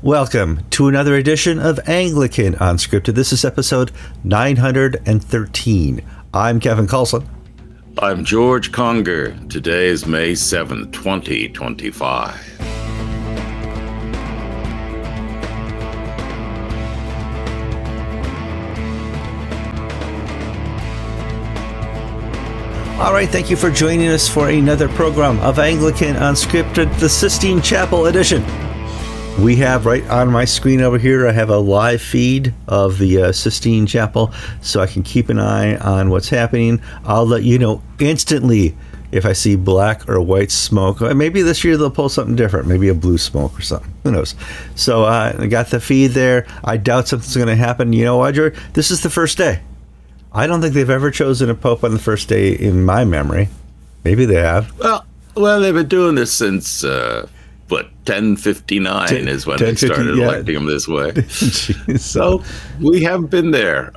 Welcome to another edition of Anglican Unscripted. This is episode 913. I'm Kevin Kallsen. I'm George Conger. Today is May 7th, 2025. All right, thank you for joining us for another program of Anglican Unscripted, the Sistine Chapel edition. We have right on my screen over here, I have a live feed of the Sistine Chapel, so I can keep an eye on what's happening. I'll let you know instantly if I see black or white smoke. Maybe this year they'll pull something different, maybe a blue smoke or something. Who knows? So I got the feed there. I doubt something's going to happen. You know what, George? This is the first day. I don't think they've ever chosen a pope on the first day in my memory. Maybe they have. Well, they've been doing this since... 1059 is when they started electing them this way. Jeez, so we have been there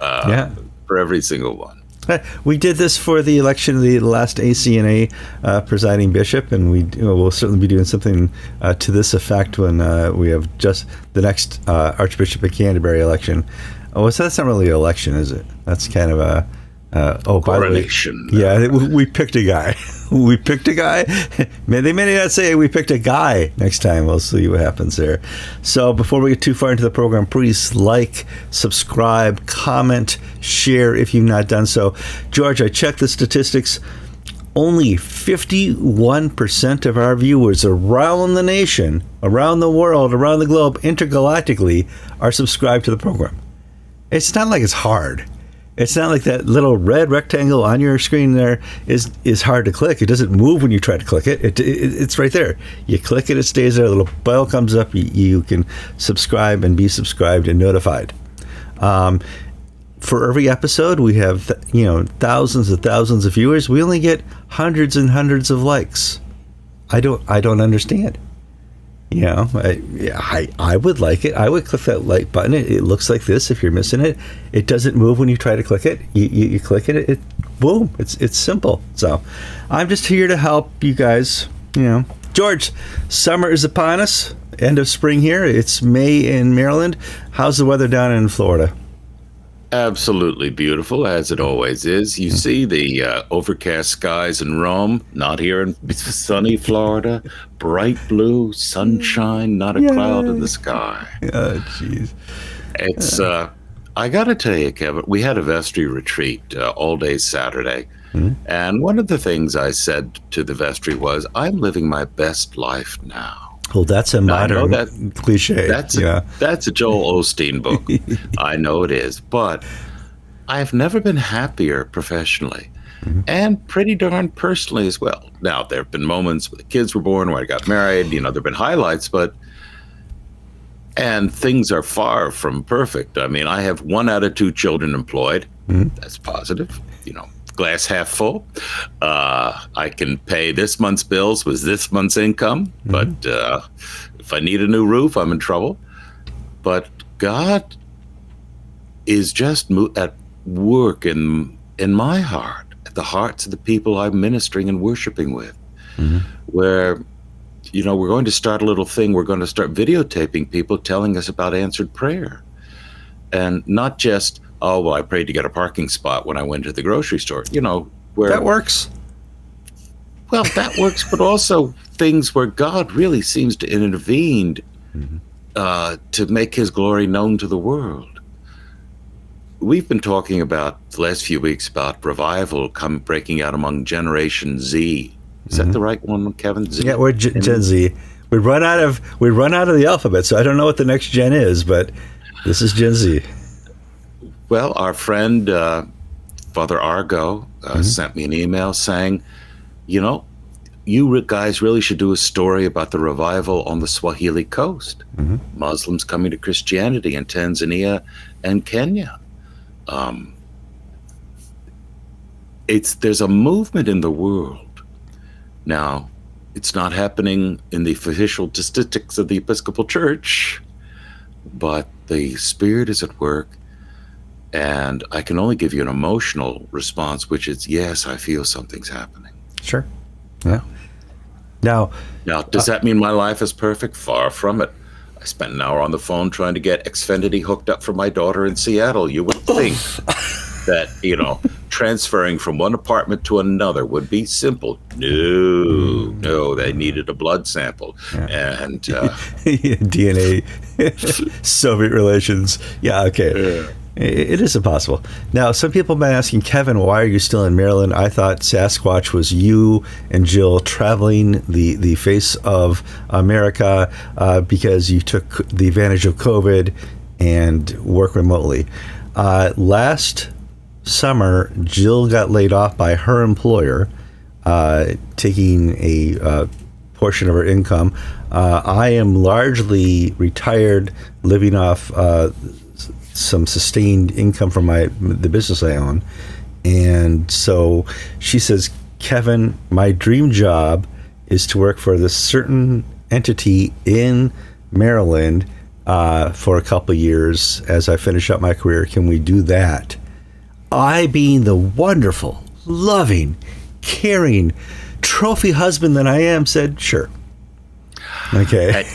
for every single one. We did this for the election of the last ACNA presiding bishop, and we'll certainly be doing something to this effect when we have just the next Archbishop of Canterbury election. Oh, so that's not really an election, is it? That's kind of a coronation. By the way, we picked a guy. We picked a guy. They may not say we picked a guy next time. We'll see what happens there. So before we get too far into the program, please like, subscribe, comment, share if you've not done so. George, I checked the statistics. Only 51% of our viewers around the nation, around the world, around the globe, intergalactically, are subscribed to the program. It's not like it's hard. It's not like that little red rectangle on your screen there is hard to click. It doesn't move when you try to click it. It's right there. You click it, it stays there. A little bell comes up. You can subscribe and be subscribed and notified. For every episode, we have thousands and thousands of viewers. We only get hundreds and hundreds of likes. I don't understand. I would like it. I would click that like button. It looks like this. If you're missing it, it doesn't move when you try to click it. You click it, boom. It's simple. So I'm just here to help you guys. George, summer is upon us. End of spring here. It's May in Maryland. How's the weather down in Florida? Absolutely beautiful, as it always is. You see the overcast skies in Rome, not here in sunny Florida. Bright blue, sunshine, not a cloud in the sky. Oh, jeez. It's, I got to tell you, Kevin, we had a vestry retreat all day Saturday. Mm-hmm. And one of the things I said to the vestry was, I'm living my best life now. Well, that's a modern cliche. That's a Joel Osteen book. I know it is. But I've never been happier professionally and pretty darn personally as well. Now, there have been moments where the kids were born, where I got married. There have been highlights, and things are far from perfect. I mean, I have 1 out of 2 children employed. Mm-hmm. That's positive. Glass half full. I can pay this month's bills with this month's income, but if I need a new roof, I'm in trouble. But God is just at work in my heart, at the hearts of the people I'm ministering and worshiping with, where, we're going to start a little thing. We're going to start videotaping people telling us about answered prayer, and not just, oh, well, I prayed to get a parking spot when I went to the grocery store. Where that works. Well, that works, but also things where God really seems to intervene to make his glory known to the world. We've been talking about the last few weeks about revival breaking out among Generation Z. Is that the right one, Kevin? Z? Yeah, we're Gen Z. We run out of the alphabet, so I don't know what the next gen is, but this is Gen Z. Well, our friend, Father Argo, sent me an email saying, you guys really should do a story about the revival on the Swahili coast. Muslims coming to Christianity in Tanzania and Kenya. There's a movement in the world. Now, it's not happening in the official statistics of the Episcopal Church, but the Spirit is at work. And I can only give you an emotional response, which is, yes, I feel something's happening. Sure. Yeah. Now, does that mean my life is perfect? Far from it. I spent an hour on the phone trying to get Xfinity hooked up for my daughter in Seattle. You would think that, transferring from one apartment to another would be simple. No, they needed a blood sample. Yeah. And DNA, Soviet relations. Yeah, okay. Yeah. It is impossible. Now, some people have been asking, Kevin, why are you still in Maryland? I thought Sasquatch was you and Jill traveling the face of America because you took the advantage of COVID and work remotely. Last summer, Jill got laid off by her employer, taking a portion of her income. I am largely retired, living off some sustained income from the business I own. And so she says, Kevin, my dream job is to work for this certain entity in Maryland for a couple of years as I finish up my career. Can we do that? I, being the wonderful, loving, caring, trophy husband that I am, said, sure. Okay.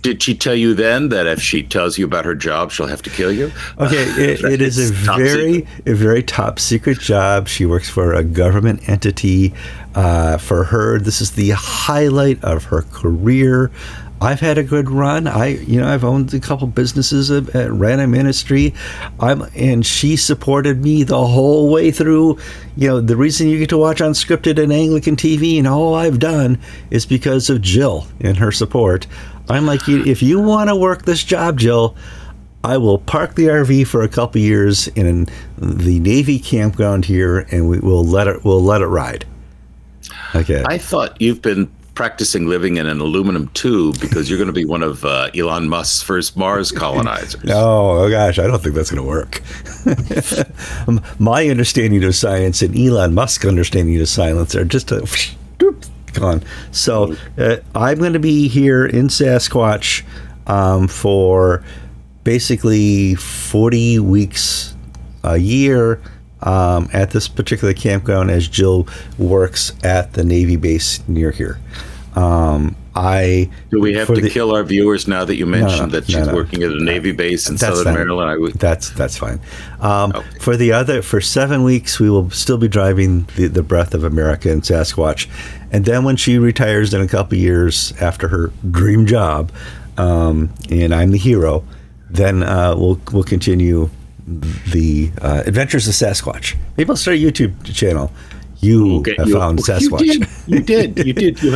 Did she tell you then that if she tells you about her job, she'll have to kill you? Okay, it is a very top secret job. She works for a government entity. For her, this is the highlight of her career. I've had a good run. I've owned a couple businesses at Rana Ministry, and she supported me the whole way through. The reason you get to watch Unscripted and Anglican TV and all I've done is because of Jill and her support. I'm like, if you want to work this job, Jill, I will park the RV for a couple years in the Navy campground here, and we'll let it ride. Okay. I thought you've been practicing living in an aluminum tube because you're going to be one of Elon Musk's first Mars colonizers. Oh gosh, I don't think that's going to work. My understanding of science and Elon Musk's understanding of science are just gone. So I'm going to be here in Sasquatch for basically 40 weeks a year at this particular campground as Jill works at the Navy base near here. Do we have to kill our viewers now that you mentioned that she's working at a Navy base in Southern Maryland? That's fine. Okay. For 7 weeks, we will still be driving the breath of America in Sasquatch. And then when she retires in a couple years after her dream job, and I'm the hero, then we'll continue the Adventures of Sasquatch. Maybe I'll start a YouTube channel. You have found Sasquatch. You did. You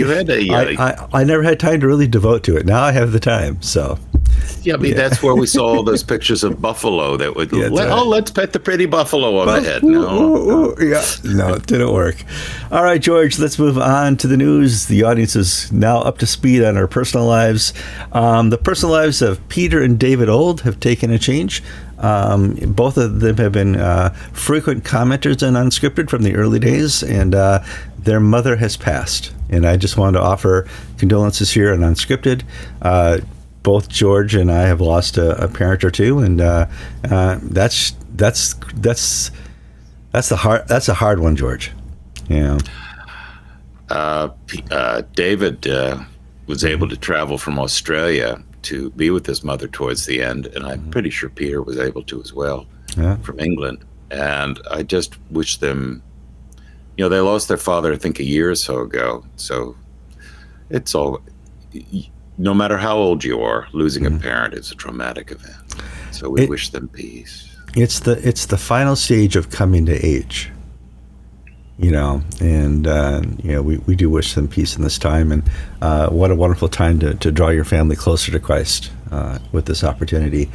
had a. I never had time to really devote to it. Now I have the time. So. Yeah, that's where we saw all those pictures of buffalo that would. Let's pet the pretty buffalo on the head. No, it didn't work. All right, George. Let's move on to the news. The audience is now up to speed on our personal lives. The personal lives of Peter and David Old have taken a change. Both of them have been frequent commenters on Unscripted from the early days, and their mother has passed. And I just wanted to offer condolences here on Unscripted. Both George and I have lost a parent or two, and that's a hard one, George. Yeah. David was able to travel from Australia to be with his mother towards the end, and I'm pretty sure Peter was able to as well, from England. And I just wish them, they lost their father, I think, a year or so ago. So it's all, no matter how old you are, losing a parent is a traumatic event. So we wish them peace. It's the final stage of coming to age. And we do wish them peace in this time, and what a wonderful time to draw your family closer to Christ with this opportunity.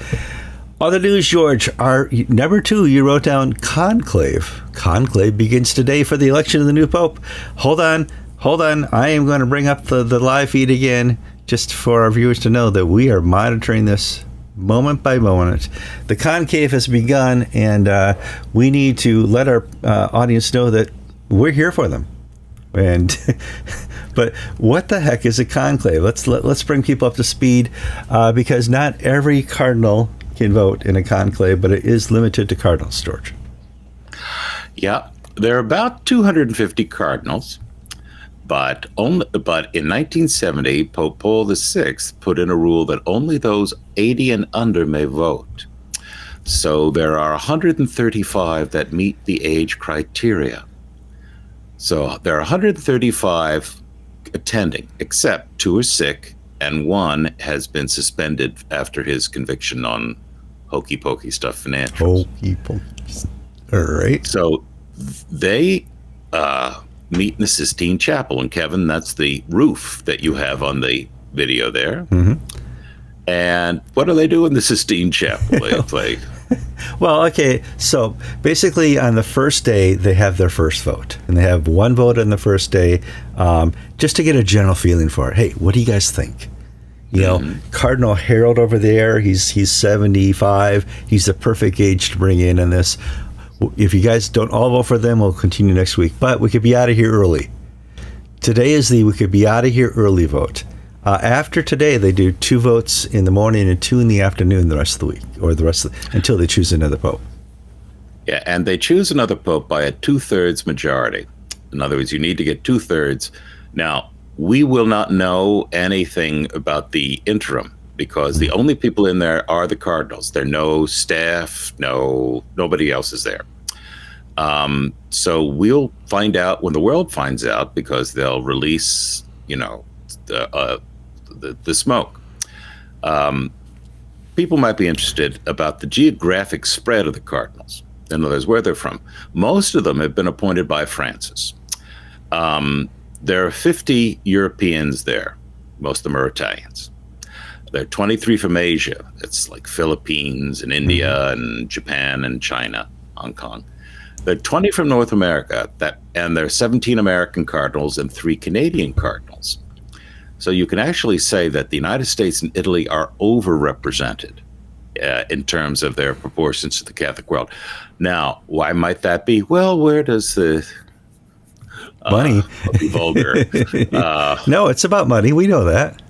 Other news, George, our number 2, you wrote down Conclave. Conclave begins today for the election of the new Pope. Hold on. I am going to bring up the live feed again, just for our viewers to know that we are monitoring this moment by moment. The Conclave has begun, and we need to let our audience know that we're here for them. And but what the heck is a conclave? Let's bring people up to speed, because not every cardinal can vote in a conclave, but it is limited to cardinals, George. Yeah, there are about 250 cardinals, But in 1970, Pope Paul VI put in a rule that only those 80 and under may vote. So there are 135 that meet the age criteria. So there are 135 attending, except 2 are sick, and 1 has been suspended after his conviction on hokey pokey stuff financials. Hokey pokey. All right. So they meet in the Sistine Chapel, and Kevin, that's the roof that you have on the video there. Mm-hmm. And what do they do in the Sistine Chapel? They play. Well, okay, so basically on the first day, they have their first vote. And they have 1 vote on the first day, just to get a general feeling for it. Hey, what do you guys think? You know, Cardinal Harold over there, he's 75. He's the perfect age to bring in this. If you guys don't all vote for them, we'll continue next week. But we could be out of here early. Today is we could be out of here early vote. After today, they do 2 votes in the morning and 2 in the afternoon the rest of the week, or until they choose another pope. Yeah, and they choose another pope by a 2/3 majority. In other words, you need to get 2/3. Now, we will not know anything about the interim because the only people in there are the cardinals. There are no staff, nobody else is there. So we'll find out when the world finds out because they'll release, the smoke. People might be interested about the geographic spread of the cardinals. In other words, where they're from. Most of them have been appointed by Francis. There are 50 Europeans there. Most of them are Italians. There are 23 from Asia. It's like Philippines and India and Japan and China, Hong Kong. There are 20 from North America, and there are 17 American cardinals and 3 Canadian cardinals. So you can actually say that the United States and Italy are overrepresented in terms of their proportions to the Catholic world. Now, why might that be? Well, where does the money? Vulgar. No, it's about money. We know that.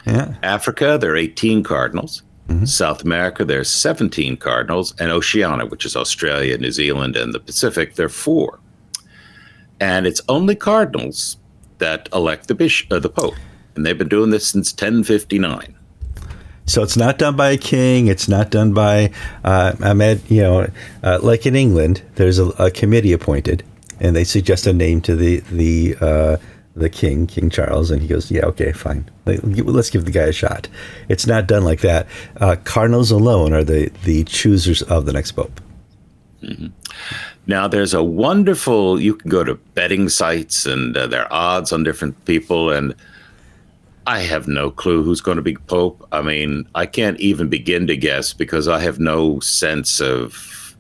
Yeah. Africa, there are 18 cardinals. South America, there's 17 cardinals. And Oceania, which is Australia, New Zealand, and the Pacific, there are 4. And it's only cardinals that elect the Pope. And they've been doing this since 1059. So it's not done by a king. It's not done by, like in England, there's a committee appointed, and they suggest a name to the king, King Charles, and he goes, yeah, okay, fine. Let's give the guy a shot. It's not done like that. Cardinals alone are the choosers of the next pope. Now, there's a wonderful, you can go to betting sites and there are odds on different people, and I have no clue who's going to be pope. I mean, I can't even begin to guess because I have no sense of,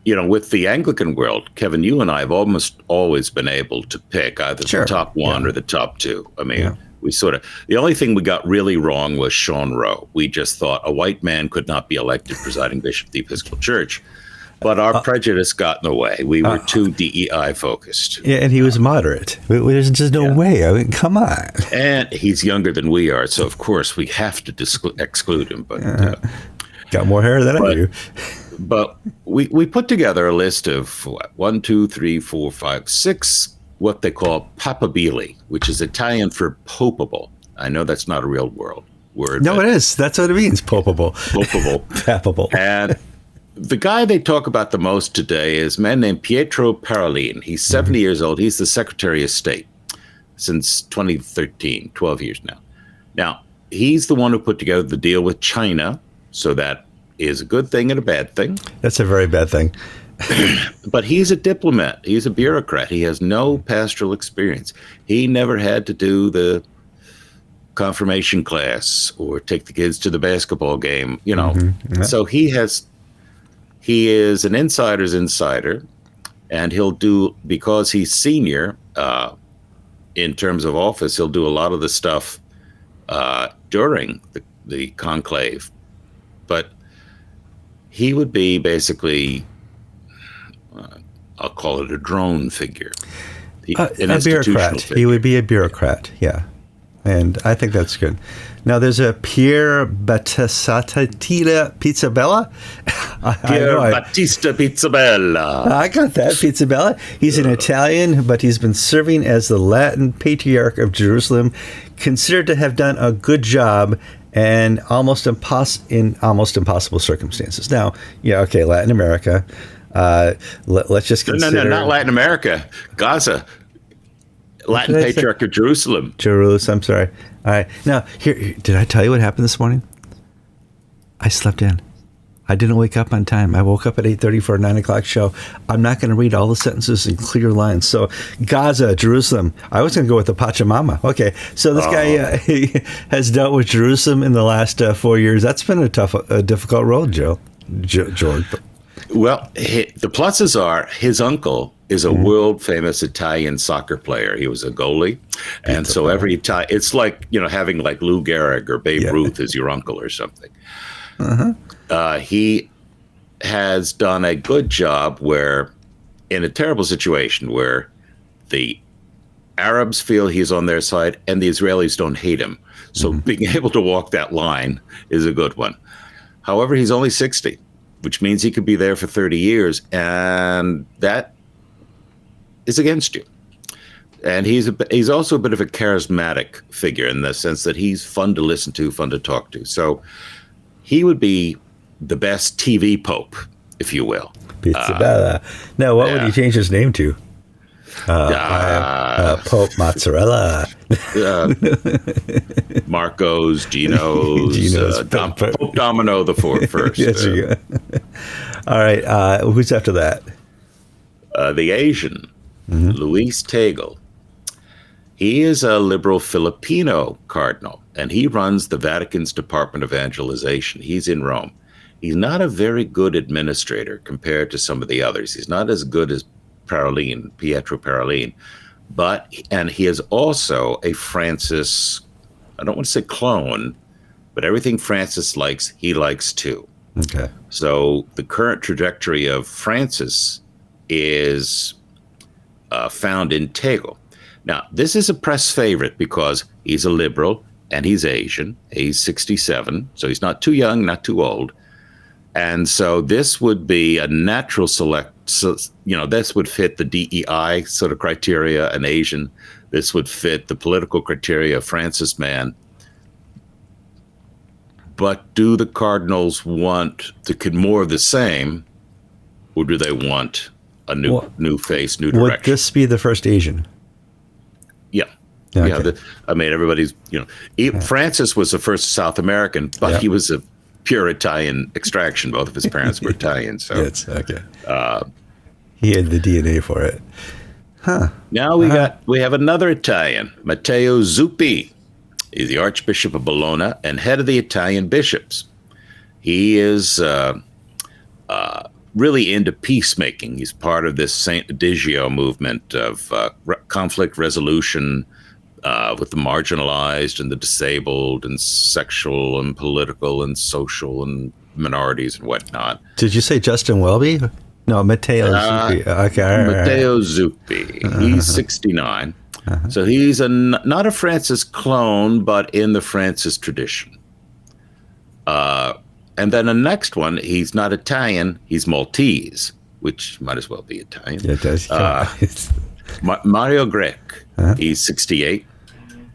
with the Anglican world, Kevin, you and I have almost always been able to pick either the top 1 or the top 2. I mean, we the only thing we got really wrong was Sean Rowe. We just thought a white man could not be elected presiding bishop of the Episcopal Church. But our prejudice got in the way. We were too DEI focused. Yeah, and he was moderate. There's just no way. I mean, come on. And he's younger than we are, so of course we have to exclude him. But got more hair than I do. But we put together a list of 1, 2, 3, 4, 5, 6, what they call papabili, which is Italian for popable. I know that's not a real word. No, it is. That's what it means, popable. Popable. Papable. And the guy they talk about the most today is a man named Pietro Parolin. He's 70 years old. He's the Secretary of State since 2013, 12 years now. Now, he's the one who put together the deal with China, so that is a good thing and a bad thing. That's a very bad thing. But he's a diplomat. He's a bureaucrat. He has no pastoral experience. He never had to do the confirmation class or take the kids to the basketball game, So he is an insider's insider, and he'll do, because he's senior in terms of office, he'll do a lot of the stuff during the conclave. But he would be basically, I'll call it a drone figure. A bureaucrat. He would be a bureaucrat, yeah. And I think that's good. Now, there's a Pier Battista Pizzabella. Pier Battista Pizzabella. I got that, Pizzabella. He's an Italian, but he's been serving as the Latin Patriarch of Jerusalem, considered to have done a good job and almost impossible circumstances. Now, Latin America. Let's just consider... No, not Latin America. Gaza. Latin Patriarch of Jerusalem. I'm sorry. All right. Now, here, did I tell you what happened this morning? I slept in. I didn't wake up on time. I woke up at 8:30 for a 9 o'clock show. I'm not going to read all the sentences in clear lines. So, Gaza, Jerusalem. I was going to go with the Pachamama. Okay. So, this guy he has dealt with Jerusalem in the last 4 years. That's been a difficult road, George. Well, the pluses are his uncle is a world-famous Italian soccer player. He was a goalie. And so it's like, having like Lou Gehrig or Babe Ruth as your uncle or something. He has done a good job where, in a terrible situation where the Arabs feel he's on their side and the Israelis don't hate him. So being able to walk that line is a good one. However, he's only 60, which means he could be there for 30 years. And that is against you. And he's also a bit of a charismatic figure in the sense that he's fun to listen to, fun to talk to. So he would be the best TV pope, if you will. Pizzabella. Now, what would he change his name to? Pope Mozzarella. Marcos, Geno's, Pope Domino the first. Yes, you go. All right. Who's after that? The Asian, Luis Tegel. He is a liberal Filipino cardinal, and he runs the Vatican's Department of Evangelization. He's in Rome. He's not a very good administrator compared to some of the others. He's not as good as Pietro Parolin, and he is also a Francis, I don't want to say clone, but everything Francis likes, he likes too. Okay. So the current trajectory of Francis is found in Tegel. Now, this is a press favorite because he's a liberal and he's Asian. He's 67, so he's not too young, not too old. And so this would be a natural select. So, this would fit the DEI sort of criteria, an Asian. This would fit the political criteria of Francis man. But do the Cardinals want more of the same, or do they want a new face, new direction? Would this be the first Asian? Yeah. Okay. Yeah. Everybody's, Francis was the first South American, but he was a pure Italian extraction. Both of his parents were Italian. So that's okay. He had the DNA for it. Huh. Now we have another Italian, Matteo Zuppi. He's the Archbishop of Bologna and head of the Italian bishops. He is really into peacemaking. He's part of this Saint Edigio movement of conflict resolution with the marginalized and the disabled and sexual and political and social and minorities and whatnot. Did you say Justin Welby? No, Matteo Zuppi. Okay, Matteo Zuppi. He's 69. So he's not a Francis clone, but in the Francis tradition. And then the next one, he's not Italian, he's Maltese, which might as well be Italian. Yeah, it does. Mario Grech, he's 68.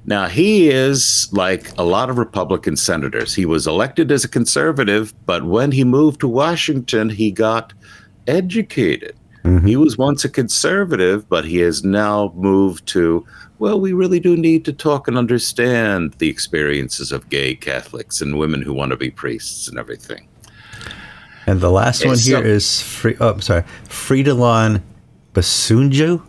Now, he is like a lot of Republican senators. He was elected as a conservative, but when he moved to Washington, he got educated. He was once a conservative, but he has now moved to, we really do need to talk and understand the experiences of gay Catholics and women who want to be priests and everything. And the last one here is Fridolin Basungu.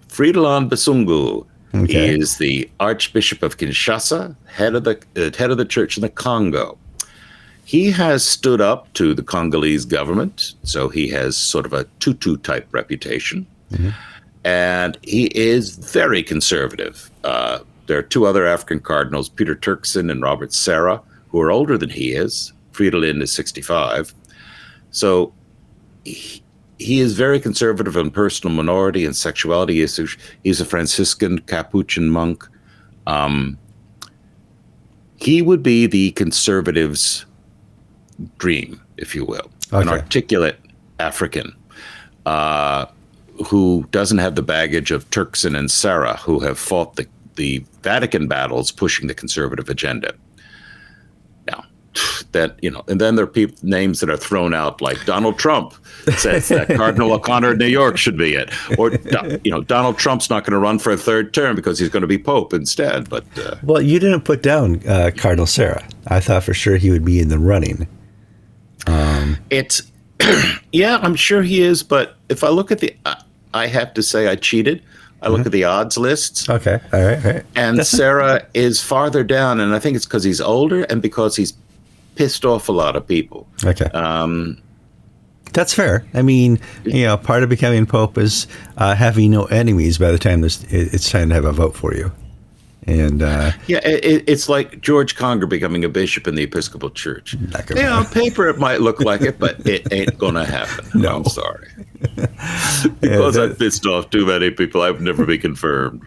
Fridolin Basungu. Okay. He is the Archbishop of Kinshasa, head of the church in the Congo. He has stood up to the Congolese government, so he has sort of a Tutu type reputation. And he is very conservative. There are two other African cardinals, Peter Turkson and Robert Serra, who are older than he is. Fridolin is 65. So he is very conservative on personal minority and sexuality issues. He's a Franciscan Capuchin monk. he would be the conservatives' dream, if you will, an articulate African who doesn't have the baggage of Turkson and Sarah, who have fought the Vatican battles pushing the conservative agenda. Now, that, and then there are names that are thrown out, like Donald Trump says that Cardinal O'Connor in New York should be it, or Donald Trump's not going to run for a third term because he's going to be Pope instead. But well, you didn't put down Cardinal Sarah. I thought for sure he would be in the running. It's yeah, I'm sure he is. But if I look at I have to say I cheated. I look at the odds lists. Okay, all right. And Sarah is farther down, and I think it's because he's older and because he's pissed off a lot of people. Okay. That's fair. I mean, part of becoming Pope is having no enemies by the time it's time to have a vote for you. And it's like George Conger becoming a bishop in the Episcopal Church. On paper it might look like it, but it ain't gonna happen. No, I'm sorry. Because I pissed off too many people, I would never be confirmed.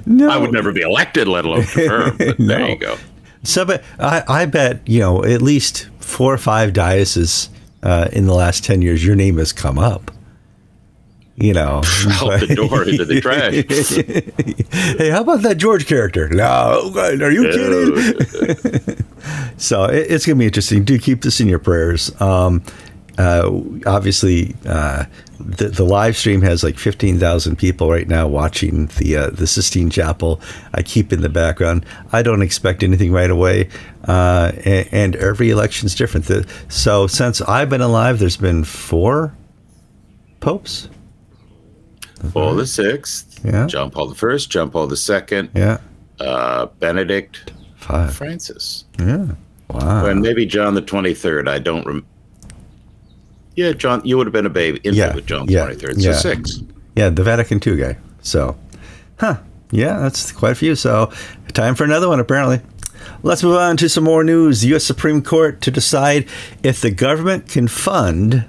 No, I would never be elected, let alone confirmed. But no. There you go. So, but I bet at least 4 or 5 dioceses in the last 10 years, your name has come up. Out the door into the trash. Hey, how about that George character? No, are you kidding? So it's going to be interesting. Do keep this in your prayers. Obviously, the live stream has like 15,000 people right now watching the Sistine Chapel. I keep in the background. I don't expect anything right away, and every election's different. So since I've been alive, there's been 4 popes. Paul the Sixth, John Paul I, John Paul II, Benedict, 5, Francis. Yeah, wow. And maybe John the 23rd. I don't remember. Yeah, John, you would have been a baby with John the 23rd. So 6. Yeah, the Vatican II guy. So, yeah, that's quite a few. So, time for another one, apparently. Let's move on to some more news. The U.S. Supreme Court to decide if the government can fund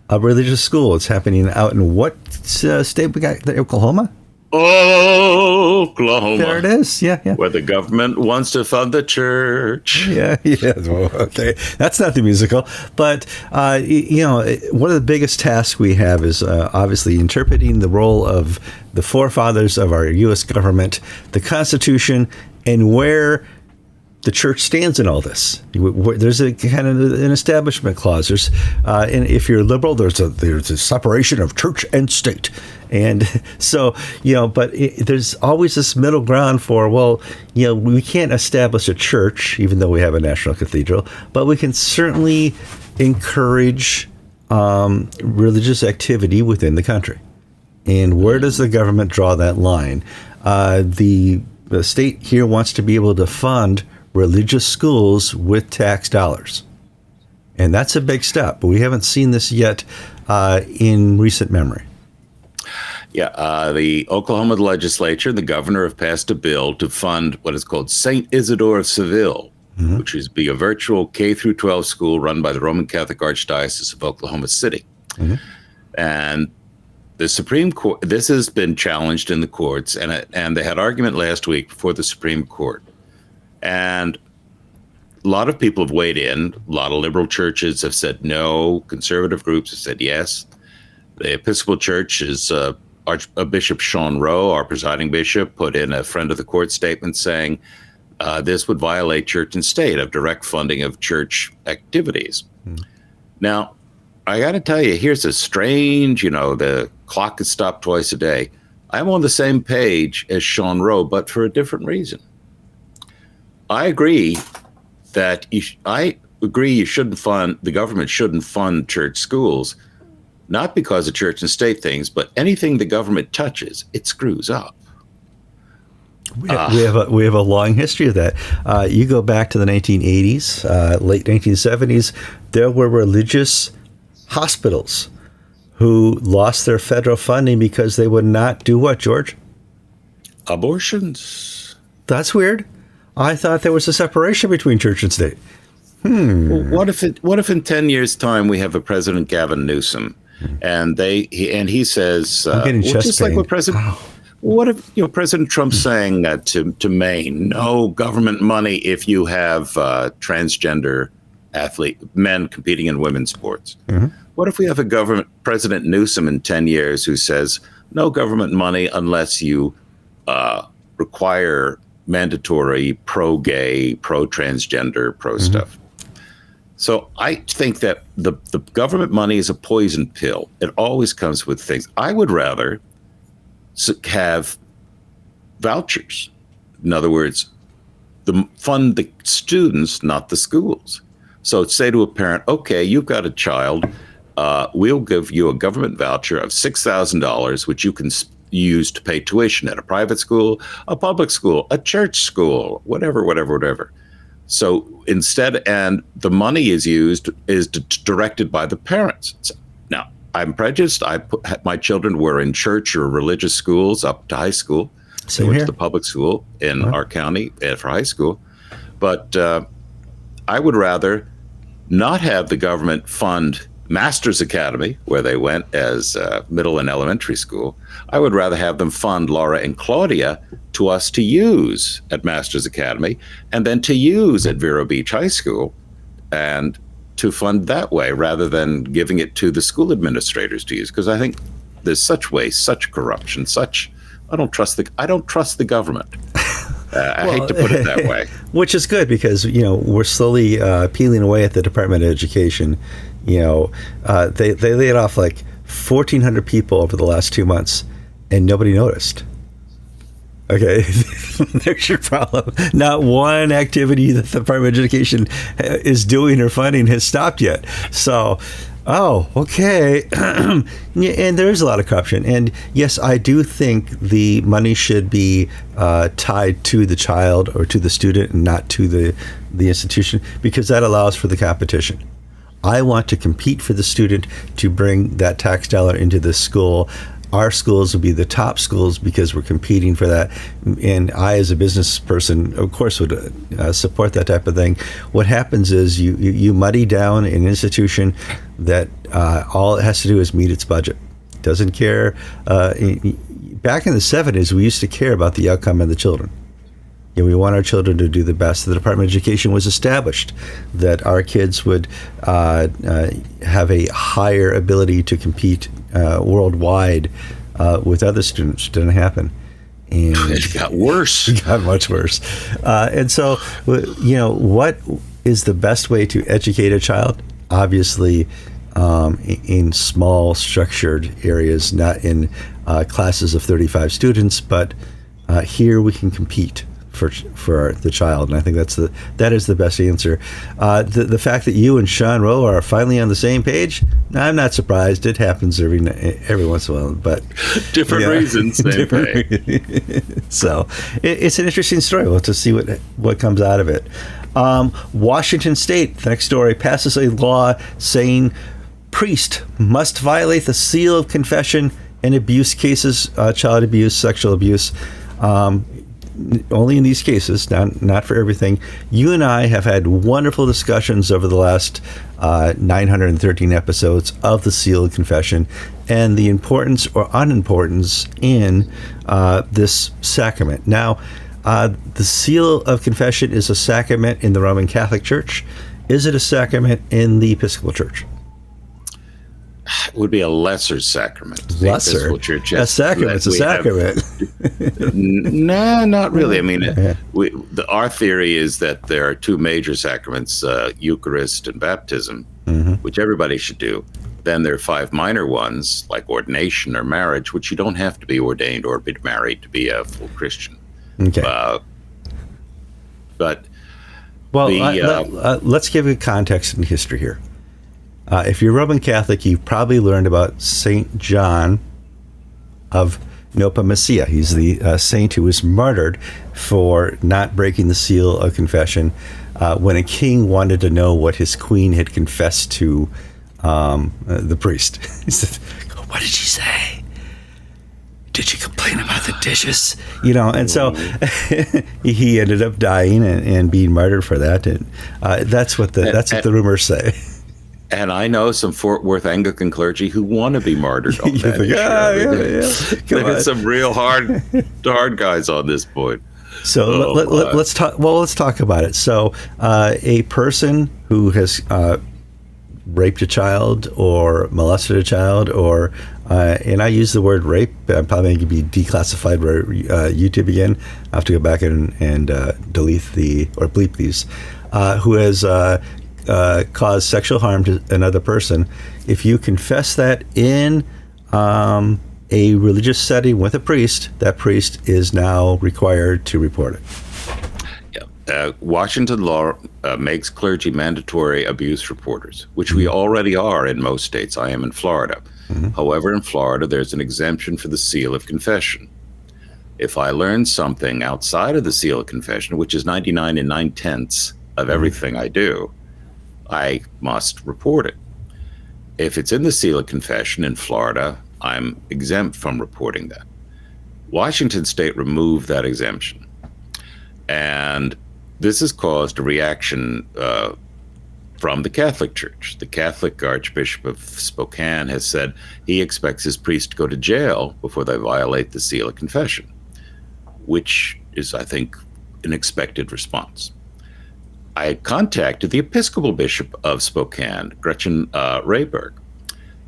a religious school. It's happening out in what state we got? Oklahoma? Oklahoma. There it is. Yeah. Where the government wants to fund the church. Yeah. Well, okay. That's not the musical. But, one of the biggest tasks we have is obviously interpreting the role of the forefathers of our U.S. government, the Constitution, and where the church stands in all this. There's a kind of an establishment clause. And if you're liberal, there's a separation of church and state. And so, but there's always this middle ground for, we can't establish a church, even though we have a national cathedral, but we can certainly encourage religious activity within the country. And where does the government draw that line? The state here wants to be able to fund religious schools with tax dollars. And that's a big step, but we haven't seen this yet in recent memory. Yeah, the Oklahoma legislature and the governor have passed a bill to fund what is called St. Isidore of Seville, which is be a virtual K-12 school run by the Roman Catholic Archdiocese of Oklahoma City. And the Supreme Court, this has been challenged in the courts, and they had argument last week before the Supreme Court. And a lot of people have weighed in. A lot of liberal churches have said no. Conservative groups have said yes. The Episcopal Church is Archbishop Sean Rowe, our presiding bishop, put in a friend of the court statement saying this would violate church and state of direct funding of church activities. Now, I got to tell you, here's a strange, the clock is stopped twice a day. I'm on the same page as Sean Rowe, but for a different reason. I agree that you shouldn't fund, the government shouldn't fund church schools, not because of church and state things, but anything the government touches, it screws up. We have a long history of that. You go back to the 1980s, late 1970s, there were religious hospitals who lost their federal funding because they would not do what, George? Abortions. That's weird. I thought there was a separation between church and state. Well, what if in 10 years' time we have a President Gavin Newsom, and he says, I'm getting chest just pain. like what President. Wow. What if President Trump saying to Maine, no government money if you have transgender men competing in women's sports? Mm-hmm. What if we have a government, President Newsom in 10 years, who says no government money unless you require mandatory pro-gay, pro-transgender, pro-stuff? So I think that the government money is a poison pill. It always comes with things. I would rather have vouchers. In other words, fund the students, not the schools. So say to a parent, okay, you've got a child. We'll give you a government voucher of $6,000, which you can use to pay tuition at a private school, a public school, a church school, whatever. So instead, and the money is directed by the parents. Now, I'm prejudiced. My children were in church or religious schools up to high school. They went to the public school in our county for high school. But I would rather not have the government fund Master's Academy, where they went as middle and elementary school. I would rather have them fund Laura and Claudia to us to use at Master's Academy, and then to use at Vero Beach High School, and to fund that way rather than giving it to the school administrators to use. Because I think there's such waste, such corruption, I don't trust the government. I hate to put it that way. Which is good, because we're slowly peeling away at the Department of Education. They laid off like 1,400 people over the last 2 months, and nobody noticed. Okay, there's your problem. Not one activity that the Department of Education is doing or funding has stopped yet. So, okay. And there is a lot of corruption. And yes, I do think the money should be tied to the child or to the student and not to the institution, because that allows for the competition. I want to compete for the student to bring that tax dollar into the school. Our schools will be the top schools because we're competing for that. And I, as a business person, of course, would support that type of thing. What happens is you muddy down an institution that all it has to do is meet its budget. Doesn't care. Back in the 70s, we used to care about the outcome of the children. We want our children to do the best. The Department of Education was established that our kids would have a higher ability to compete worldwide with other students. It didn't happen. And it got worse. It got much worse. And so, what is the best way to educate a child? Obviously, in small, structured areas, not in classes of 35 students, but here we can compete for the child, and I think that is the best answer. The fact that you and Sean Rowe are finally on the same page, I'm not surprised. It happens every once in a while, but different reasons. Same pay. So it's an interesting story. We'll have to see what comes out of it. Washington State, the next story, passes a law saying priest must violate the seal of confession in abuse cases, child abuse, sexual abuse. Only in these cases, not for everything. You and I have had wonderful discussions over the last 913 episodes of the seal of confession and the importance or unimportance in this sacrament. Now, the seal of confession is a sacrament in the Roman Catholic Church. Is it a sacrament in the Episcopal Church? It would be a lesser sacrament. Lesser? A sacrament. It's a sacrament. No, not really. I mean, our theory is that there are two major sacraments, Eucharist and baptism, which everybody should do. Then there are 5 minor ones, like ordination or marriage, which you don't have to be ordained or be married to be a full Christian. Okay. Let's give you context and history here. If you're Roman Catholic, you've probably learned about St. John of Nepomucea. He's the saint who was martyred for not breaking the seal of confession when a king wanted to know what his queen had confessed to the priest. He said, "What did she say? Did she complain about the dishes?" And so he ended up dying and being martyred for that. And that's what the rumors say. And I know some Fort Worth Anglican clergy who want to be martyred on that issue. Yeah. There's some real hard guys on this point. So let's talk. Well, let's talk about it. So a person who has raped a child or molested a child, or and I use the word rape. I'm probably going to be declassified by YouTube again. I have to go back and delete or bleep these. Who has caused sexual harm to another person? If you confess that in a religious setting with a priest, that priest is now required to report it. Washington law makes clergy mandatory abuse reporters, which we already are in most states. I am in Florida. However, in Florida, there's an exemption for the seal of confession. If I learn something outside of the seal of confession, which is 99 and 9/10 of everything I do, I must report it. If it's in the seal of confession in Florida, I'm exempt from reporting that. Washington State removed that exemption. And this has caused a reaction from the Catholic Church. The Catholic Archbishop of Spokane has said he expects his priests to go to jail before they violate the seal of confession, which is, I think, an expected response. I contacted the Episcopal Bishop of Spokane, Gretchen Rayberg,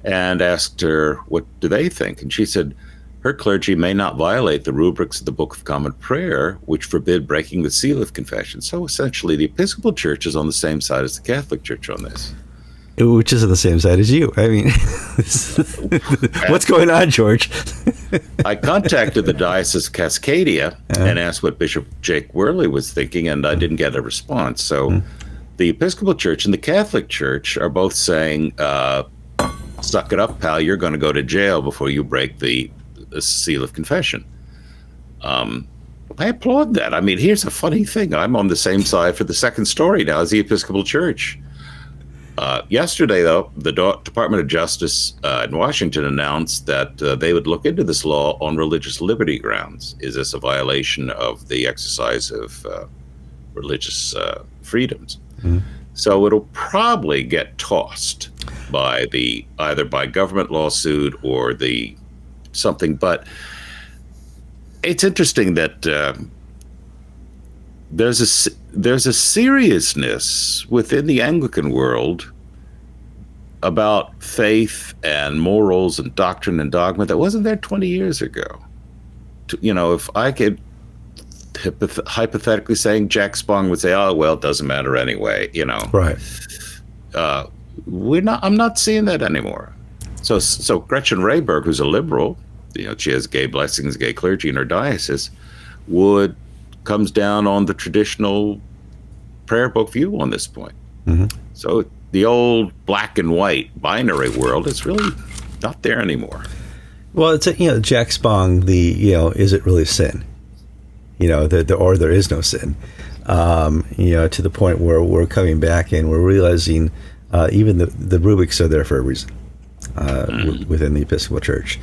and asked her, what do they think? And she said, her clergy may not violate the rubrics of the Book of Common Prayer, which forbid breaking the seal of confession. So essentially, the Episcopal Church is on the same side as the Catholic Church on this. Which is on the same side as you. I mean, what's going on, George? I contacted the Diocese of Cascadia and asked what Bishop Jake Worley was thinking, and I didn't get a response. So the Episcopal Church and the Catholic Church are both saying, suck it up, pal, you're going to go to jail before you break the seal of confession. I applaud that. I mean, here's a funny thing. I'm on the same side for the second story now as the Episcopal Church. Yesterday, though, the Department of Justice in Washington announced that they would look into this law on religious liberty grounds. Is this a violation of the exercise of religious freedoms? So it'll probably get tossed by either by government lawsuit or something. But it's interesting that there's a seriousness within the Anglican world about faith and morals and doctrine and dogma that wasn't there 20 years ago. If I could hypothetically saying Jack Spong would say, oh, well, it doesn't matter anyway, Right. I'm not seeing that anymore. So Gretchen Rayberg, who's a liberal, she has gay blessings, gay clergy in her diocese, comes down on the traditional prayer book view on this point. So the old black and white binary world is really not there anymore. Well, it's Jack Spong, is it really sin? Or there is no sin. To the point where we're coming back and we're realizing even the rubrics are there for a reason within the Episcopal Church.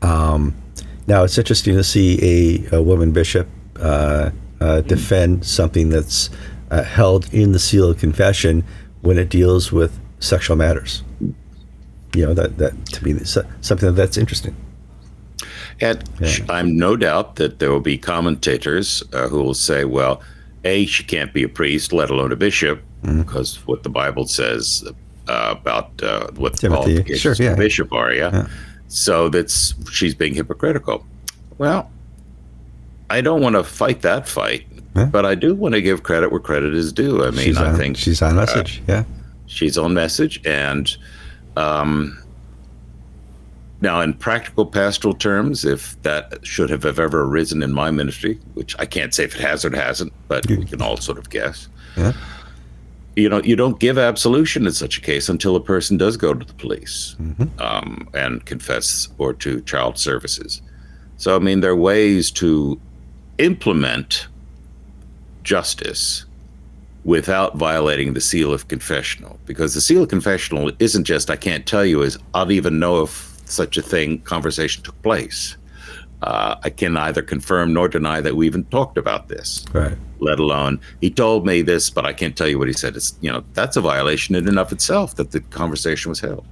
Now, it's interesting to see a woman bishop defend something that's held in the seal of confession when it deals with sexual matters. That to me is something that's interesting. And I'm no doubt that there will be commentators who will say, well, she can't be a priest, let alone a bishop, because what the Bible says about what the qualifications of a bishop are, so she's being hypocritical. Well, I don't want to fight that fight, but I do want to give credit where credit is due. I mean, I think she's on message. She's on message, and now in practical pastoral terms, if that should have ever arisen in my ministry, which I can't say if it has or it hasn't, but we can all sort of guess. You don't give absolution in such a case until a person does go to the police and confess, or to child services. So, I mean, there are ways to implement justice without violating the seal of confessional, because the seal of confessional isn't just, I can't tell you, is I'll even know if such a conversation took place. I can neither confirm nor deny that we even talked about this. Right. Let alone he told me this, but I can't tell you what he said. It's, that's a violation in and of itself that the conversation was held.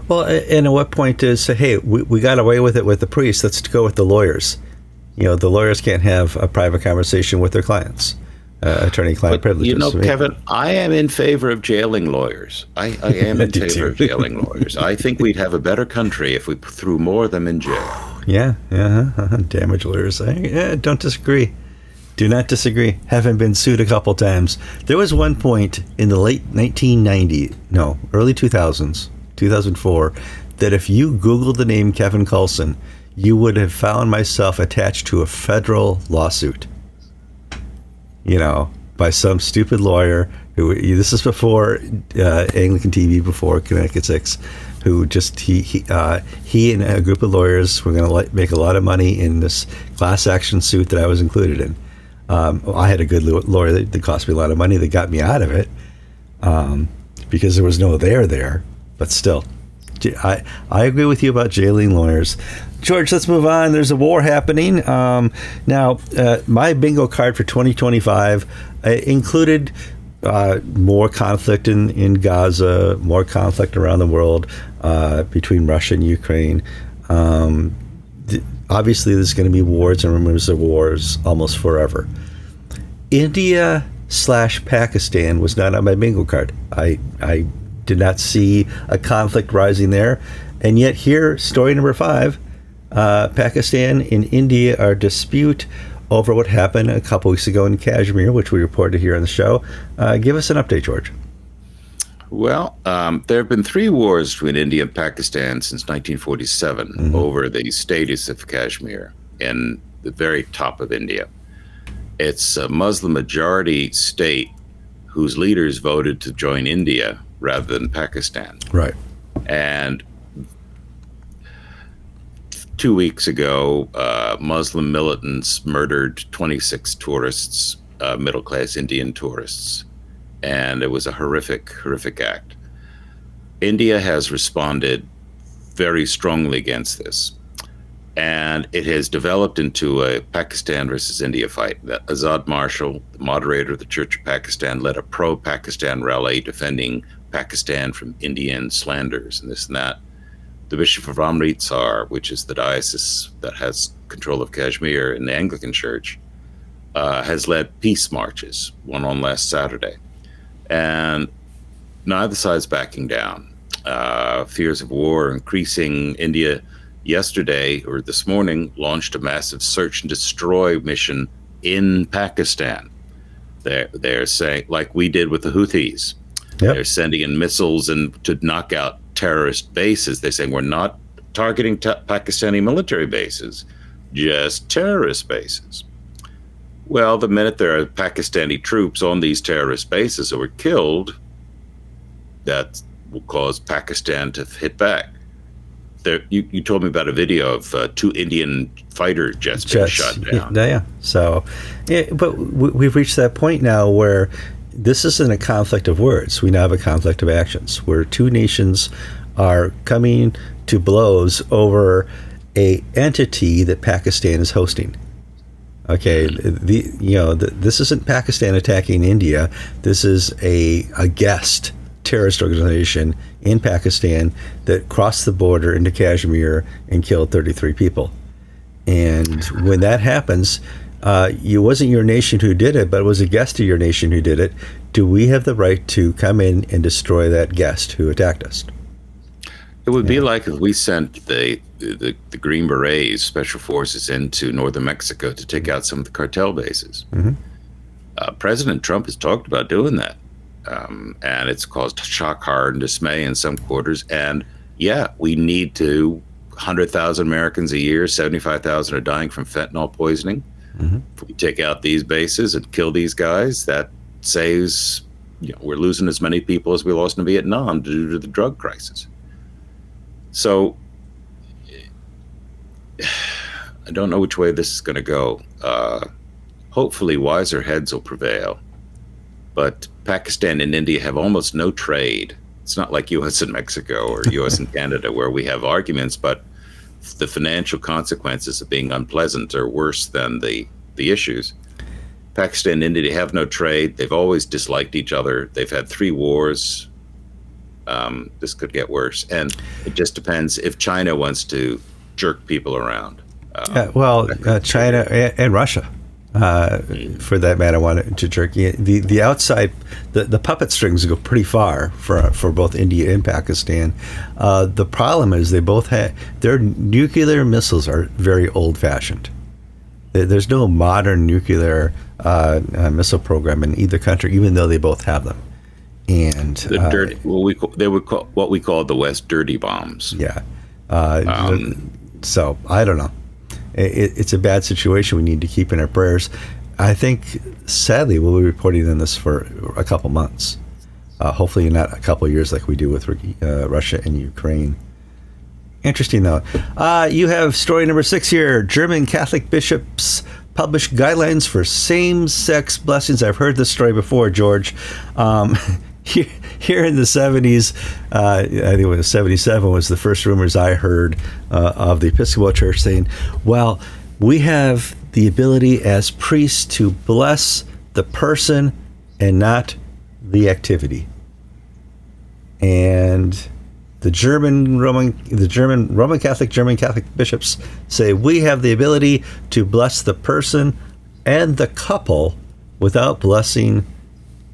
Well, and at what point to say, hey, we got away with it with the priest, let's go with the lawyers. The lawyers can't have a private conversation with their clients. Attorney-client privileges. Kevin, I am in favor of jailing lawyers. I am in favor of jailing lawyers. I think we'd have a better country if we threw more of them in jail. Yeah, damage lawyers. Don't disagree. Do not disagree. Haven't been sued a couple times. There was one point in the late early 2000s, 2004, that if you Googled the name Kevin Kallsen, you would have found myself attached to a federal lawsuit. By some stupid lawyer who, this is before Anglican TV, before Connecticut 6, who just, he and a group of lawyers were going to make a lot of money in this class action suit that I was included in. I had a good lawyer that cost me a lot of money that got me out of it because there was no there, but still. I agree with you about jailing lawyers. George, let's move on. There's a war happening. Now, my bingo card for 2025 included more conflict in Gaza, more conflict around the world between Russia and Ukraine. Obviously, there's going to be wars and rumors of wars almost forever. India/Pakistan was not on my bingo card. I did not see a conflict rising there. And yet here, story number 5, Pakistan and India are dispute over what happened a couple weeks ago in Kashmir, which we reported here on the show. Give us an update, George. Well, there have been 3 wars between India and Pakistan since 1947 over the status of Kashmir in the very top of India. It's a Muslim-majority state whose leaders voted to join India rather than Pakistan. Right. And 2 weeks ago, Muslim militants murdered 26 tourists, middle-class Indian tourists. And it was a horrific act. India has responded very strongly against this. And it has developed into a Pakistan versus India fight. Azad Marshall, the moderator of the Church of Pakistan, led a pro-Pakistan rally defending Pakistan from Indian slanders and this and that. The Bishop of Amritsar, which is the diocese that has control of Kashmir in the Anglican Church, has led peace marches, one on last Saturday. And neither side's backing down. Fears of war increasing. India yesterday or this morning launched a massive search and destroy mission in Pakistan. They're saying, like we did with the Houthis, they're sending in missiles and to knock out terrorist bases. They're saying we're not targeting Pakistani military bases, just terrorist bases. Well, the minute there are Pakistani troops on these terrorist bases who were killed, that will cause Pakistan to hit back. You told me about a video of 2 Indian fighter jets being shot down. Yeah. So, but we've reached that point now where this isn't a conflict of words. We now have a conflict of actions, where 2 nations are coming to blows over a entity that Pakistan is hosting. Okay, this isn't Pakistan attacking India. This is a guest terrorist organization in Pakistan that crossed the border into Kashmir and killed 33 people. And when that happens, it wasn't your nation who did it, but it was a guest of your nation who did it. Do we have the right to come in and destroy that guest who attacked us? It would be like if we sent the Green Berets, special forces, into northern Mexico to take out some of the cartel bases. President Trump has talked about doing that. And it's caused shock, horror, and dismay in some quarters. And yeah, we need 100,000 Americans a year, 75,000 are dying from fentanyl poisoning. If we take out these bases and kill these guys, that saves, we're losing as many people as we lost in Vietnam due to the drug crisis. So I don't know which way this is going to go. Hopefully wiser heads will prevail. But Pakistan and India have almost no trade. It's not like U.S. and Mexico or U.S. and Canada where we have arguments, but the financial consequences of being unpleasant are worse than the issues. Pakistan and India have no trade. They've always disliked each other. They've had 3 wars. This could get worse. And it just depends if China wants to jerk people around. China and Russia, for that matter, wanted to jerk. The outside, the puppet strings go pretty far for both India and Pakistan. The problem is they both their nuclear missiles are very old-fashioned. There's no modern nuclear missile program in either country, even though they both have them. And the dirty, they would call what we call the West dirty bombs. Yeah. So I don't know. It's a bad situation. We need to keep in our prayers. I think, sadly, we'll be reporting on this for a couple months. Hopefully not a couple of years like we do with Russia and Ukraine. Interesting, though. You have story number 6 here. German Catholic bishops publish guidelines for same-sex blessings. I've heard this story before, George. Here in the 70s, I think it was 77 was the first rumors I heard of the Episcopal Church saying, well, we have the ability as priests to bless the person and not the activity. And the German Roman Catholic bishops say we have the ability to bless the person and the couple without blessing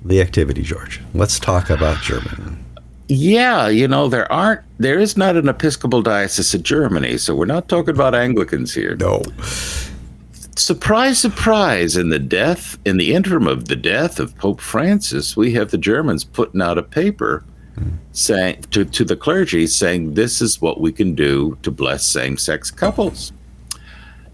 the activity. George, let's talk about Germany. Yeah, there is not an Episcopal diocese in Germany, so we're not talking about Anglicans here. No. Surprise, surprise! In the interim of the death of Pope Francis, we have the Germans putting out a paper saying to the clergy, saying this is what we can do to bless same-sex couples.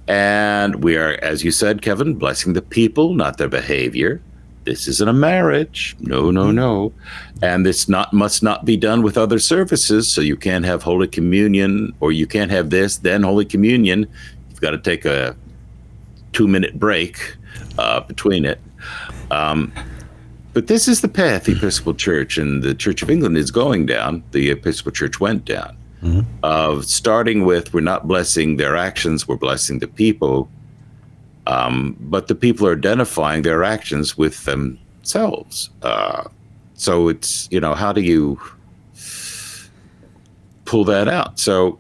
And we are, as you said, Kevin, blessing the people, not their behavior. This isn't a marriage. No. And this must not be done with other services. So you can't have Holy Communion, or you can't have this, then Holy Communion. You've got to take a 2-minute break between it. But this is the path the Episcopal Church and the Church of England is going down. The Episcopal Church went down. Of starting with, we're not blessing their actions, we're blessing the people. But the people are identifying their actions with themselves. So it's, how do you pull that out? So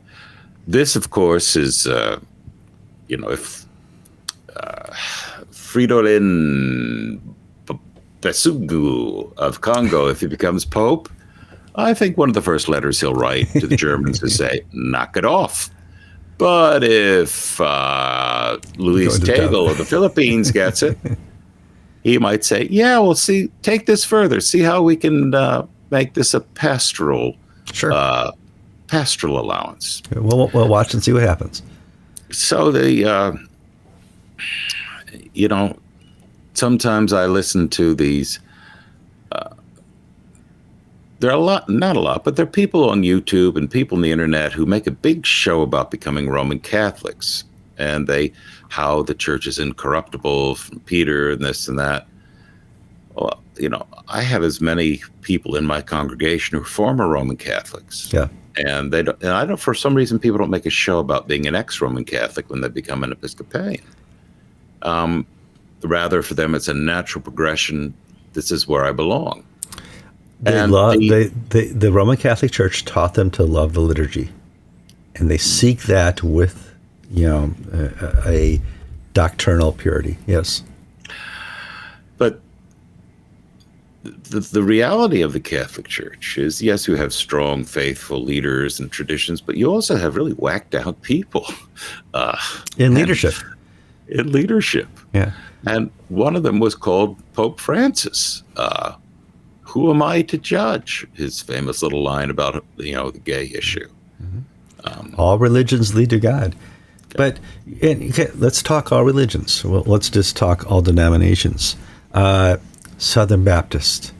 this, of course, is, if Fridolin Besugu of Congo, if he becomes Pope, I think one of the first letters he'll write to the Germans is say, knock it off. But if Luis Tegel of the Philippines gets it, he might say, yeah, well, take this further. See how we can make this a pastoral allowance. We'll watch and see what happens. So sometimes I listen to these. There are not a lot, but there are people on YouTube and people on the internet who make a big show about becoming Roman Catholics and how the church is incorruptible from Peter and this and that. Well, I have as many people in my congregation who are former Roman Catholics. Yeah. And I don't, for some reason, people don't make a show about being an ex-Roman Catholic when they become an Episcopalian. Rather, for them, it's a natural progression. This is where I belong. The Roman Catholic Church taught them to love the liturgy, and they seek that with, a doctrinal purity. Yes, but the reality of the Catholic Church is, yes, you have strong, faithful leaders and traditions, but you also have really whacked out people in leadership. In leadership, yeah. And one of them was called Pope Francis. Who am I to judge? His famous little line about the gay issue. All religions lead to God. But let's talk all religions. Well, let's just talk all denominations. Southern Baptist,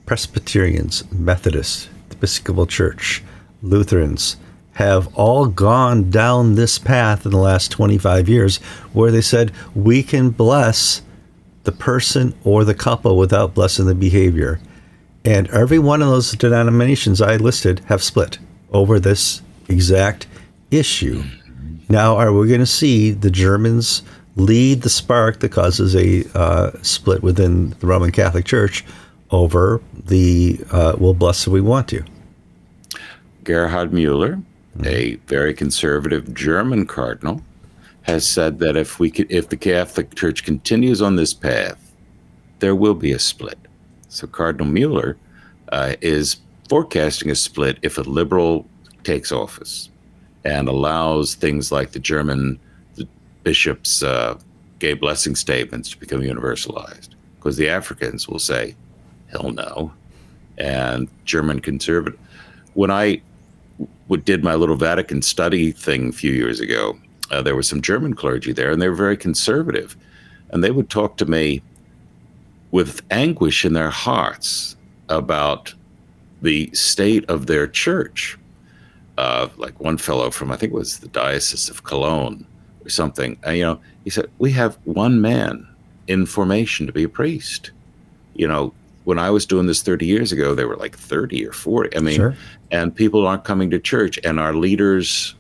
Presbyterians, Methodists, the Episcopal Church, Lutherans have all gone down this path in the last 25 years where they said we can bless the person or the couple without blessing the behavior. And every one of those denominations I listed have split over this exact issue. Now, are we going to see the Germans lead the spark that causes a split within the Roman Catholic Church over the "we'll bless who we want to"? Gerhard Mueller, a very conservative German cardinal, has said that if the Catholic Church continues on this path, there will be a split. So Cardinal Mueller is forecasting a split if a liberal takes office and allows things like the German bishops' gay blessing statements to become universalized, because the Africans will say, hell no. And German conservative, when I did my little Vatican study thing a few years ago, there was some German clergy there, and they were very conservative. And they would talk to me with anguish in their hearts about the state of their church. Like one fellow from, I think it was the Diocese of Cologne or something, he said, we have one man in formation to be a priest. When I was doing this 30 years ago, they were like 30 or 40. Sure. And people aren't coming to church, and our leaders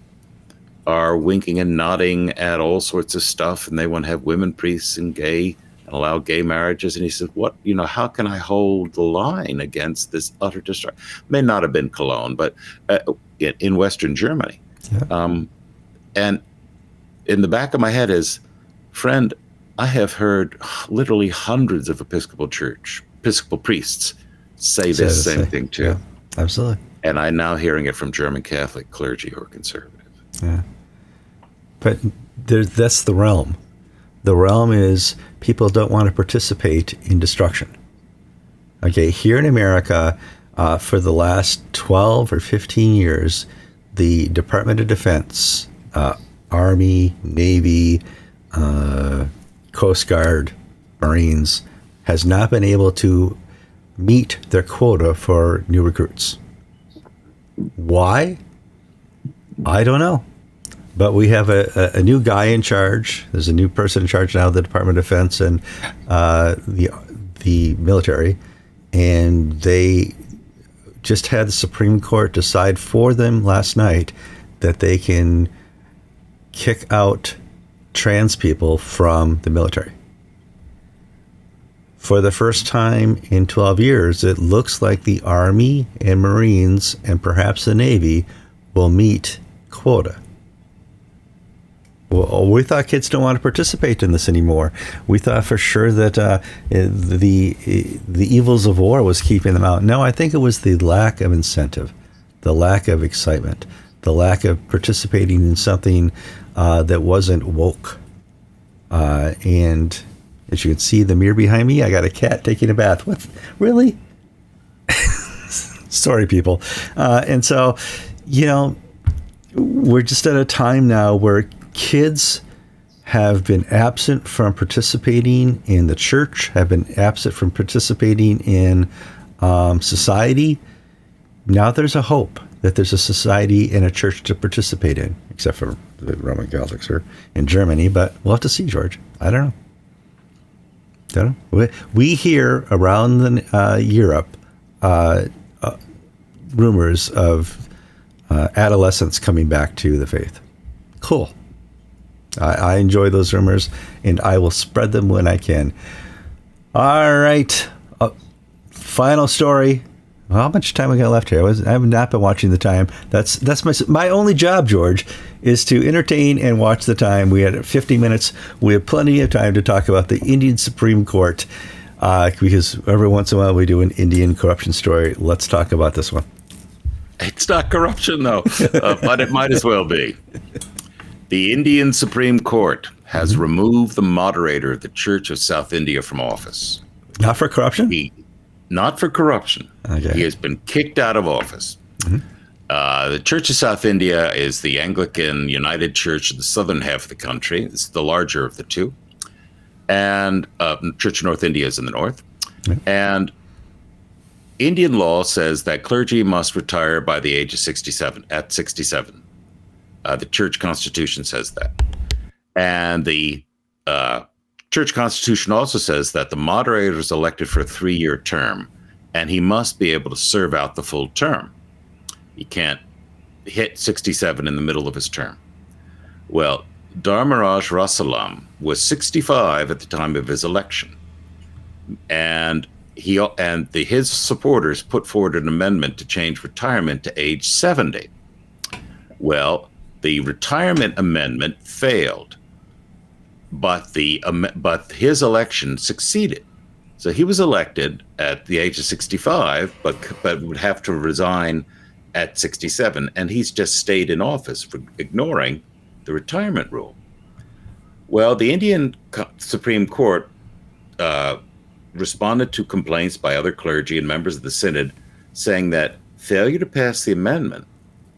are winking and nodding at all sorts of stuff, and they want to have women priests and allow gay marriages. And he said, how can I hold the line against this utter destruction? May not have been Cologne, but in Western Germany. Yeah. And in the back of my head is, friend, I have heard literally hundreds of Episcopal priests say this same thing too. Yeah, absolutely. And I'm now hearing it from German Catholic clergy who are conservative. Yeah. But that's the realm. The realm is people don't want to participate in destruction. Okay, here in America, for the last 12 or 15 years, the Department of Defense, Army, Navy, Coast Guard, Marines, has not been able to meet their quota for new recruits. Why? I don't know. But we have a new guy in charge. There's a new person in charge now of the Department of Defense and the military. And they just had the Supreme Court decide for them last night that they can kick out trans people from the military. For the first time in 12 years, it looks like the Army and Marines and perhaps the Navy will meet quota. Well, we thought kids don't want to participate in this anymore. We thought for sure that the evils of war was keeping them out. No, I think it was the lack of incentive, the lack of excitement, the lack of participating in something that wasn't woke. And as you can see the mirror behind me, I got a cat taking a bath. What? Really? Sorry, people. And so, we're just at a time now where kids have been absent from participating in the church, have been absent from participating in society. Now there's a hope that there's a society and a church to participate in, except for the Roman Catholics are in Germany. But we'll have to see, George. I don't know. We hear around Europe rumors of adolescents coming back to the faith. Cool. I enjoy those rumors, and I will spread them when I can. All right. Final story. How much time we got left here? I have not been watching the time. That's my only job, George, is to entertain and watch the time. We had 50 minutes. We have plenty of time to talk about the Indian Supreme Court, because every once in a while we do an Indian corruption story. Let's talk about this one. It's not corruption, though, but it might as well be. The Indian Supreme Court has removed the moderator of the Church of South India from office. Not for corruption? Not for corruption. Okay. He has been kicked out of office. The Church of South India is the Anglican United Church in the southern half of the country. It's the larger of the two. And Church of North India is in the north. And Indian law says that clergy must retire by the age of 67, at 67. The church constitution says that. And the church constitution also says that the moderator is elected for a 3-year term, and he must be able to serve out the full term. He can't hit 67 in the middle of his term. Well, Dharmaraj Rasalam was 65 at the time of his election, and his supporters put forward an amendment to change retirement to age 70. Well, the retirement amendment failed, but his election succeeded. So he was elected at the age of 65, but would have to resign at 67, and he's just stayed in office for ignoring the retirement rule. Well, the Indian Supreme Court responded to complaints by other clergy and members of the synod, saying that failure to pass the amendment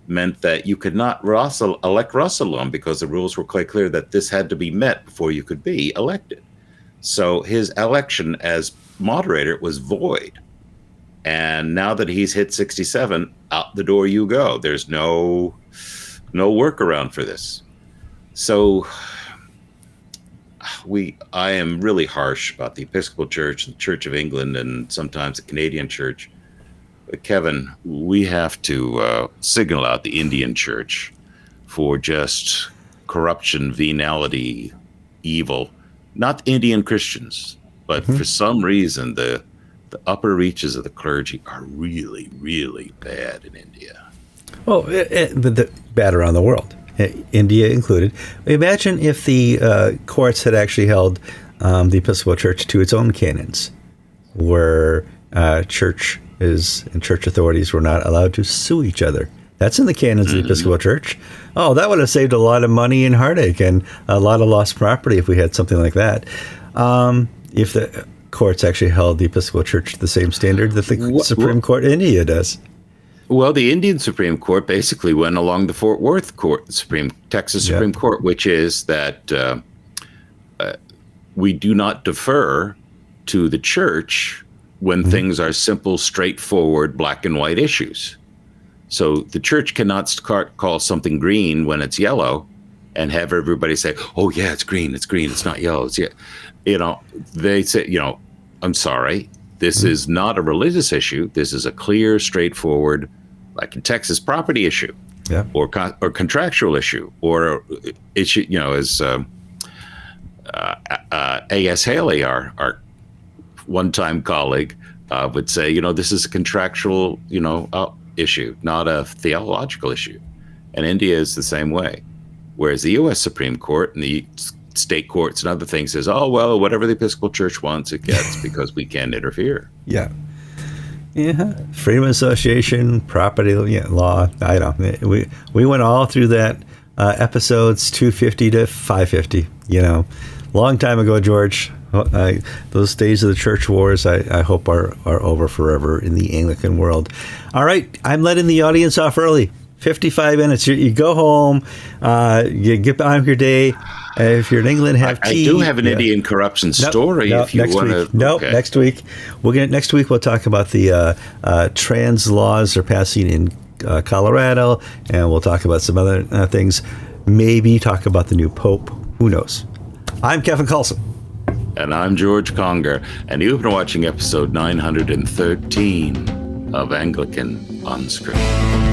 meant that you could not elect Rasalam because the rules were quite clear that this had to be met before you could be elected. So his election as moderator was void. And now that he's hit 67, out the door you go. There's no workaround for this. So I am really harsh about the Episcopal Church, the Church of England, and sometimes the Canadian Church. But Kevin, we have to signal out the Indian Church for just corruption, venality, evil. Not Indian Christians, but for some reason the upper reaches of the clergy are really, really bad in India. Well, but bad around the world, India included. Imagine if the courts had actually held the Episcopal Church to its own canons, where churches and church authorities were not allowed to sue each other. That's in the canons of the Episcopal Church. Oh, that would have saved a lot of money and heartache and a lot of lost property if we had something like that. If the courts actually held the Episcopal Church to the same standard that the Supreme Court in India does. Well, the Indian Supreme Court basically went along the Fort Worth Court, Texas Supreme Court, which is that we do not defer to the church when things are simple, straightforward, black and white issues. So the church cannot call something green when it's yellow and have everybody say, oh, yeah, it's green, it's not yellow. It's, they say, I'm sorry, this is not a religious issue. This is a clear, straightforward, like in Texas, property issue, or contractual issue, or issue, as A.S. Haley, our one-time colleague, would say, this is a contractual, issue, not a theological issue. And India is the same way. Whereas the U.S. Supreme Court and the state courts and other things says, oh, well, whatever the Episcopal Church wants, it gets because we can't interfere. Yeah. Freedom of association, property law. I don't know. We went all through that episodes 250 to 550, long time ago, George. Those days of the church wars, I hope are over forever in the Anglican world. All right, I'm letting the audience off early. 55 minutes. You go home. You get on with your day. If you're in England, have tea. I do have an Indian corruption story. No, if you want to. Next week. Next week we'll talk about the trans laws they're passing in Colorado, and we'll talk about some other things. Maybe talk about the new Pope. Who knows? I'm Kevin Kallsen. And I'm George Conger, and you've been watching episode 913 of Anglican Unscripted.